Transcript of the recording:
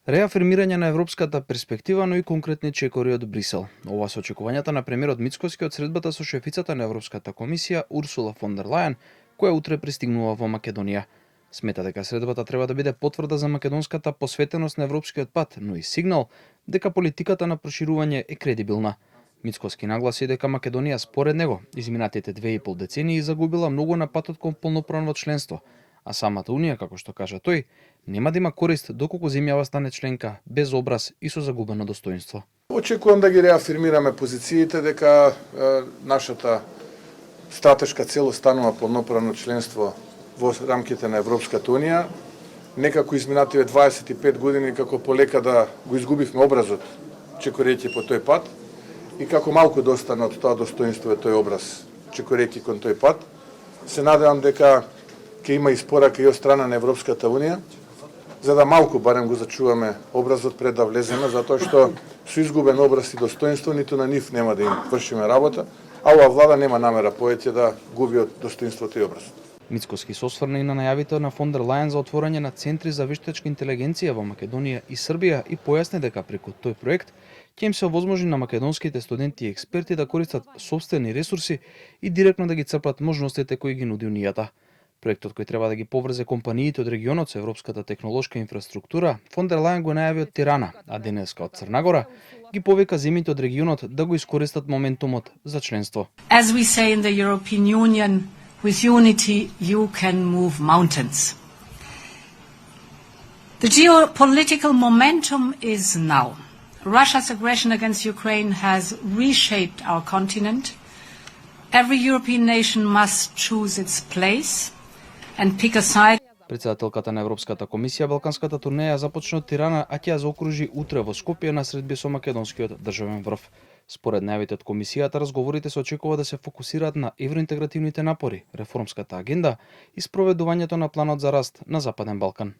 Реафирмирање на европската перспектива, но и конкретни чекори од Брисел. Ова се очекувањата на премиерот Мицкоски од средбата со шефицата на Европската комисија Урсула фон дер Лајен, која утре пристигнува во Македонија. Смета дека средбата треба да биде потврда за македонската посветеност на европскиот пат, но и сигнал дека политиката на проширување е кредибилна. Мицкоски нагласи дека Македонија според него изминатите 2,5 децении загубила многу на патот кон полноправно членство, а самата Унија, како што кажа тој, нема да има корист доколку земјава стане членка без образ и со загубено достоинство. Очекувам да ги реафирмираме позициите дека нашата стратешка цел останува полноправно членство во рамките на Европската Унија. Некако изминативе 25 години како полека да го изгубивме образот, чекорејќи по тој пат, и како малку да остане од тоа достоинство и тој образ, чекорејќи кон тој пат. Се надевам дека ќе има испорака и од страна на Европската Унија, за да малку барем го зачуваме образот пред да влеземе, затоа што со изгубен образ и достоинство ниту на нив нема да им вршиме работа, а оваа влада нема намера повеќе да губи од достоинството и образот. Мицкоски се осврна и на најавите на фон дер Лајен за отворање на центри за вештачка интелигенција во Македонија и Србија и појасни дека преку тој проект ќе им се овозможи на македонските студенти и експерти да користат сопствени ресурси и директно да ги црпат можностите кои ги нуди Унијата. Проектот кој треба да ги поврзе компаниите од регионот со европската технолошка инфраструктура, фон дер Лајен го најави од Тирана, а денеска од Црна Гора, ги повика земјите од регионот да го искористат моментумот за членство. As we say in the European Union, with unity you can move mountains. The geopolitical momentum is now. Russia's aggression against Ukraine has reshaped our continent. Every European nation must choose its place and pick a side. Председателката на Европската комисија Балканската турнеја започна од Тирана, а ќе ја заокружи утре во Скопје на средби со македонскиот државен врв. Според најавите од комисијата, разговорите се очекува да се фокусираат на евроинтегративните напори, реформската агенда и спроведувањето на планот за раст на Западен Балкан.